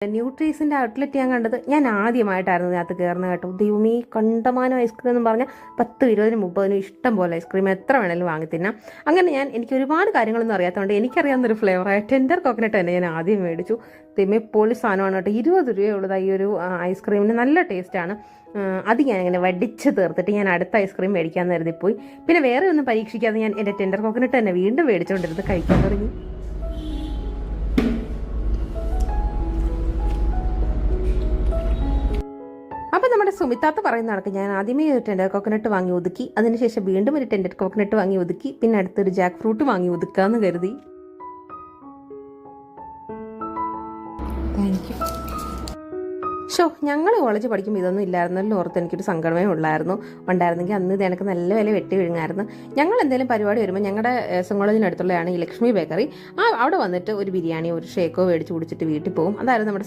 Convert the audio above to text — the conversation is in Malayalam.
ന്യൂട്രീസിൻ്റെ ഔട്ട്ലെറ്റ് ഞാൻ കണ്ടത് ഞാൻ ആദ്യമായിട്ടായിരുന്നു ഇതിനകത്ത് കയറുന്നത് കേട്ടോ. ദൈവമേ, കണ്ടമാനം ഐസ്ക്രീം എന്ന് പറഞ്ഞാൽ 10, 20, 30 ഇഷ്ടം പോലെ ഐസ്ക്രീം എത്ര വേണേലും വാങ്ങി തിന്നാം. അങ്ങനെ എനിക്ക് ഒരുപാട് കാര്യങ്ങളൊന്നും അറിയാത്തതുകൊണ്ട് എനിക്കറിയാവുന്നൊരു ഫ്ലേവറായ ടെൻഡർ കോക്കനട്ട് തന്നെ ഞാൻ ആദ്യം മേടിച്ചു. ദൈവമേ, പൊളി സാധനമാണ് കേട്ടോ. 20 രൂപയുള്ളത് ഈ ഒരു ഐസ്ക്രീമിന്. നല്ല ടേസ്റ്റാണ്. അത് ഞാൻ ഇങ്ങനെ വടിച്ച് തീർത്തിട്ട് ഞാൻ അടുത്ത ഐസ്ക്രീം മേടിക്കാമെന്ന് കരുതിപ്പോയി. പിന്നെ വേറെ ഒന്നും പരീക്ഷിക്കാതെ ഞാൻ എൻ്റെ ടെൻഡർ കോക്കനട്ട് തന്നെ വീണ്ടും മേടിച്ചുകൊണ്ടിരുന്ന് കഴിക്കാൻ തുടങ്ങി. അപ്പോൾ നമ്മുടെ സുമിത്താത്ത പറയുന്ന കണക്ക് ഞാൻ ആദ്യമേ ഒരു ടെൻഡർ കോക്കനട്ട് വാങ്ങി ഒതുക്കി, അതിനുശേഷം വീണ്ടും ഒരു ടെൻഡർ കോക്കനട്ട് വാങ്ങി ഒതുക്കി, പിന്നെ അടുത്തൊരു ജാക്ക് ഫ്രൂട്ട് വാങ്ങി ഒതുക്കാമെന്ന് കരുതി. Thank you. ഞങ്ങൾ കോളേജ് പഠിക്കുമ്പോൾ ഇതൊന്നും ഇല്ലായിരുന്നല്ലോ ഓർത്ത് എനിക്കൊരു സങ്കടമേ ഉണ്ടായിരുന്നെങ്കിൽ അന്ന് ഇത് എനിക്ക് നല്ല വില വെട്ടി വീഴുമായിരുന്നു. ഞങ്ങൾ എന്തെങ്കിലും പരിപാടി വരുമ്പോൾ ഞങ്ങളുടെ കോളേജിനടുത്തുള്ളതാണ് ഈ ലക്ഷ്മി ബേക്കറി. അവിടെ വന്നിട്ട് ഒരു ബിരിയാണിയോ ഒരു ഷേക്കോ മേടിച്ച് കുടിച്ചിട്ട് വീട്ടിൽ പോകും. അതായിരുന്നു നമ്മുടെ